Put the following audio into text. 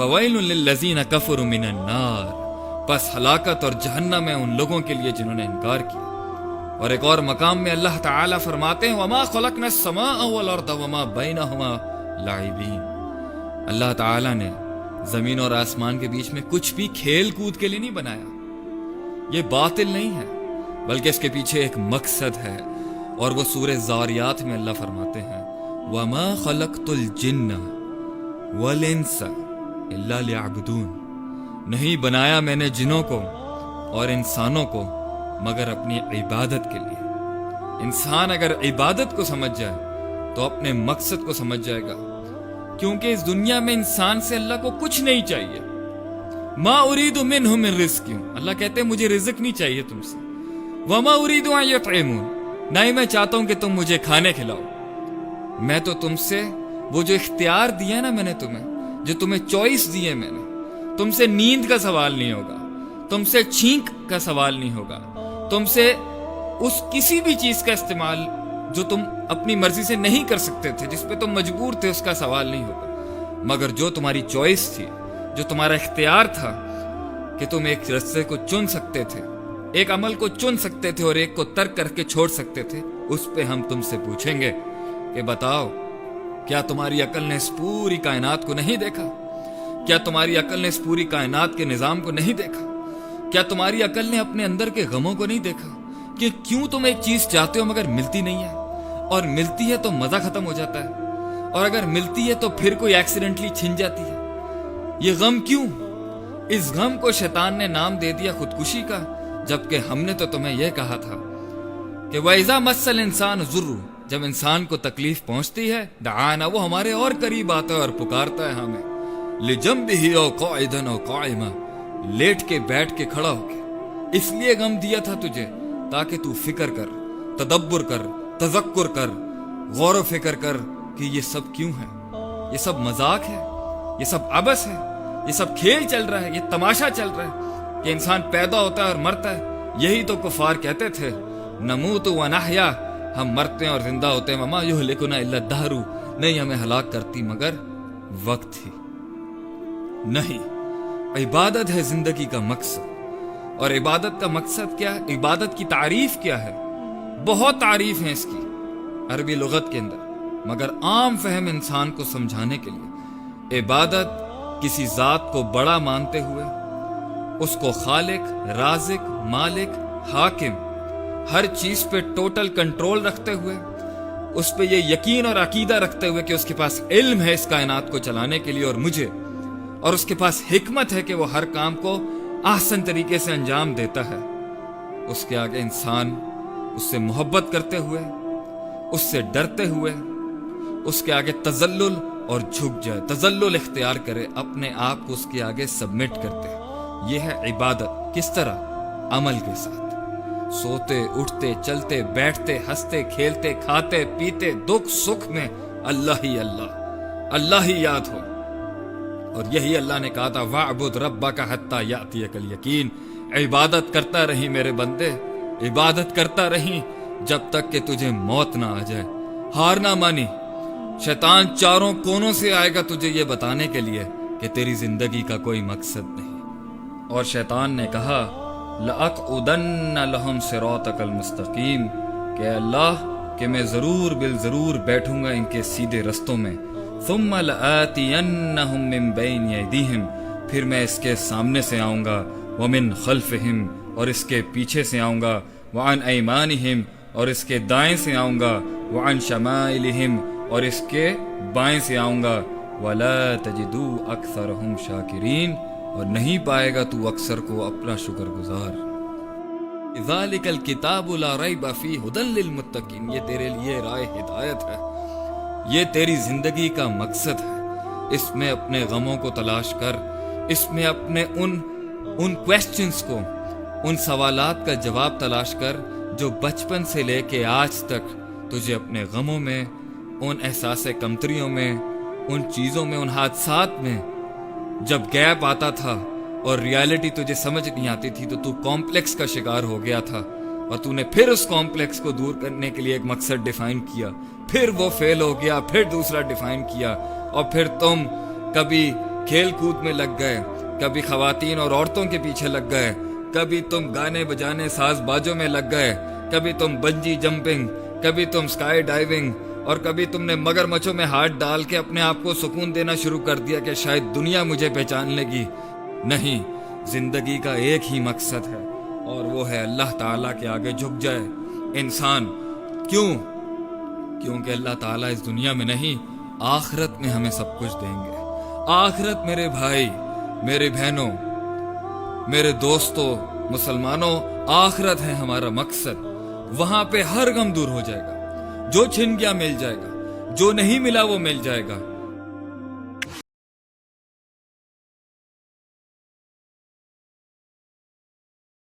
Foil للذین کفروا من النار، پس ہلاکت اور جہنم ہے ان لوگوں کے لیے جنہوں نے انکار کیا۔ اور ایک اور مقام میں اللہ تعالیٰ فرماتے ہیں وما خلقنا السماء والارض وما بینہما لاعبین، اللہ تعالیٰ نے زمین اور آسمان کے بیچ میں کچھ بھی کھیل کود کے لیے نہیں بنایا، یہ باطل نہیں ہے بلکہ اس کے پیچھے ایک مقصد ہے، اور وہ سورہ زاریات میں اللہ فرماتے ہیں وما خلقت الجن والانس الا لیعبدون، نہیں بنایا میں نے جنوں کو اور انسانوں کو مگر اپنی عبادت کے لیے۔ انسان اگر عبادت کو سمجھ جائے تو اپنے مقصد کو سمجھ جائے گا، کیونکہ اس دنیا میں انسان سے اللہ کو کچھ نہیں چاہیے۔ ما اريد منهم من رزق، اللہ کہتے ہیں مجھے رزق نہیں چاہیے تم سے، وما اريد ان يطعمون، نہ ہی میں چاہتا ہوں کہ تم مجھے کھانے کھلاؤ، میں تو تم سے وہ جو اختیار دیا نا میں نے تمہیں، جو تمہیں چوائس دی ہے میں نے، تم سے نیند کا سوال نہیں ہوگا، تم سے چھینک کا سوال نہیں ہوگا، تم سے اس کسی بھی چیز کا استعمال جو تم اپنی مرضی سے نہیں کر سکتے تھے، جس پہ تم مجبور تھے، اس کا سوال نہیں ہوگا، مگر جو تمہاری چوائس تھی، جو تمہارا اختیار تھا کہ تم ایک راستے کو چن سکتے تھے، ایک عمل کو چن سکتے تھے اور ایک کو ترک کر کے چھوڑ سکتے تھے، اس پہ ہم تم سے پوچھیں گے کہ بتاؤ کیا تمہاری عقل نے اس پوری کائنات کو نہیں دیکھا؟ کیا تمہاری عقل نے اس پوری کائنات کے نظام کو نہیں دیکھا؟ کیا تمہاری عقل نے اپنے اندر کے غموں کو نہیں دیکھا کہ کیوں تم ایک چیز چاہتے ہو مگر ملتی نہیں ہے، اور ملتی ہے تو مزہ ختم ہو جاتا ہے، اور اگر ملتی ہے تو پھر کوئی ایکسیڈنٹلی چھن جاتی ہے؟ یہ غم کیوں؟ اس غم کو شیطان نے نام دے دیا خودکشی کا، جبکہ ہم نے تو تمہیں یہ کہا تھا کہ وَإِذَا مَسَّ الْإِنسَانُ ضُرٌّ، جب انسان کو تکلیف پہنچتی ہے دعانا، وہ ہمارے اور قریب آتا ہے اور پکارتا ہے ہمیں، لِجَنبِهِ أَوْ قَاعِدًا أَوْ قَائِمًا، لیٹ کے بیٹھ کے کھڑا ہو کے۔ اس لیے غم دیا تھا تجھے تاکہ تو فکر کر، تدبر کر، تذکر کر، غور و فکر کر کہ یہ سب کیوں ہے، یہ سب مذاق ہے، یہ سب عبث ہے، یہ سب کھیل چل رہا ہے، یہ تماشا چل رہا ہے کہ انسان پیدا ہوتا ہے اور مرتا ہے۔ یہی تو کفار کہتے تھے نموت و نحیا، ہم مرتے ہیں اور زندہ ہوتے ہیں، وما یہلکنا الا الدہر، نہیں ہمیں ہلاک کرتی مگر وقت ہی۔ نہیں، عبادت ہے زندگی کا مقصد۔ اور عبادت کا مقصد کیا ہے؟ عبادت کی تعریف کیا ہے؟ بہت تعریف ہیں اس کی عربی لغت کے اندر، مگر عام فہم انسان کو سمجھانے کے لیے عبادت کسی ذات کو بڑا مانتے ہوئے، اس کو خالق، رازق، مالک، حاکم، ہر چیز پہ ٹوٹل کنٹرول رکھتے ہوئے، اس پہ یہ یقین اور عقیدہ رکھتے ہوئے کہ اس کے پاس علم ہے اس کائنات کو چلانے کے لیے اور مجھے، اور اس کے پاس حکمت ہے کہ وہ ہر کام کو احسن طریقے سے انجام دیتا ہے۔ اس کے آگے انسان اس سے محبت کرتے ہوئے، اس سے ڈرتے ہوئے، اس کے آگے تذلل اور جھک جائے، تذلل اختیار کرے، اپنے آپ کو اس کے آگے سبمٹ کرتے۔ یہ ہے عبادت۔ کس طرح؟ عمل کے ساتھ، سوتے اٹھتے چلتے بیٹھتے ہنستے کھیلتے کھاتے پیتے دکھ سکھ میں اللہ ہی اللہ، اللہ ہی یاد ہو۔ اور یہی اللہ نے کہا تھا وَاعْبُدْ رَبَّكَ حَتَّى يَأْتِيَكَ الْيَقِينُ، عبادت کرتا رہی میرے بندے، عبادت کرتا رہی جب تک کہ تجھے موت نہ آ جائے۔ ہار نہ مانی، شیطان چاروں کونوں سے آئے گا تجھے یہ بتانے کے لیے کہ تیری زندگی کا کوئی مقصد نہیں۔ اور شیطان نے کہا لَأَقْعُدَنَّ لَهُمْ صِرَاطَكَ الْمُسْتَقِيمَ، کہ اللہ کہ میں ضرور بالضرور بیٹھوں گا ان کے سیدھے رستوں میں، ثُمَّ لَآتِيَنَّهُمْ مِنْ بَيْنِ أَيْدِيهِمْ، پھر میں اس کے سامنے سے آؤں گا، وَمِنْ خَلْفِهِمْ، اور اس کے پیچھے سے آؤں گا، وَعَنْ أَيْمَانِهِمْ، اور اس کے دائیں سے آؤں گا، وَعَنْ شَمَائِلِهِمْ، اور اس کے بائیں سے آؤں گا، وَلَا تَجِدُوا أَكْثَرَهُمْ شَاكِرِينَ، اور نہیں پائے گا تو اکثر کو اپنا شکر گزار۔ ذَلِكَ الْكِتَابُ لَا رَيْبَ فِيهِ هُدًى لِّلْمُتَّقِينَ، یہ تیرے لیے رائے ہدایت ہے، یہ تیری زندگی کا مقصد ہے۔ اس میں اپنے غموں کو تلاش کر، اس میں اپنے ان کویسچنز کو، ان سوالات کا جواب تلاش کر جو بچپن سے لے کے آج تک تجھے اپنے غموں میں، ان احساس کمتریوں میں، ان چیزوں میں، ان حادثات میں جب گیپ آتا تھا اور ریالٹی تجھے سمجھ نہیں آتی تھی تو تو کمپلیکس کا شکار ہو گیا تھا، اور تو نے پھر اس کمپلیکس کو دور کرنے کے لیے ایک مقصد ڈیفائن کیا، پھر وہ فیل ہو گیا، پھر دوسرا ڈیفائن کیا، اور پھر تم کبھی کھیل کود میں لگ گئے، کبھی خواتین اور عورتوں کے پیچھے لگ گئے، کبھی تم گانے بجانے ساز بازوں میں لگ گئے، کبھی تم بنجی جمپنگ، کبھی تم سکائی ڈائیونگ، اور کبھی تم نے مگر مچھوں میں ہاتھ ڈال کے اپنے آپ کو سکون دینا شروع کر دیا کہ شاید دنیا مجھے پہچان لے گی۔ نہیں، زندگی کا ایک ہی مقصد ہے اور وہ ہے اللہ تعالیٰ کے آگے جھک جائے انسان۔ کیونکہ اللہ تعالیٰ اس دنیا میں نہیں، آخرت میں ہمیں سب کچھ دیں گے۔ آخرت میرے بھائی، میرے بہنوں، میرے دوستوں، مسلمانوں، آخرت ہے ہمارا مقصد۔ وہاں پہ ہر غم دور ہو جائے گا، جو چھن گیا مل جائے گا، جو نہیں ملا وہ مل جائے گا۔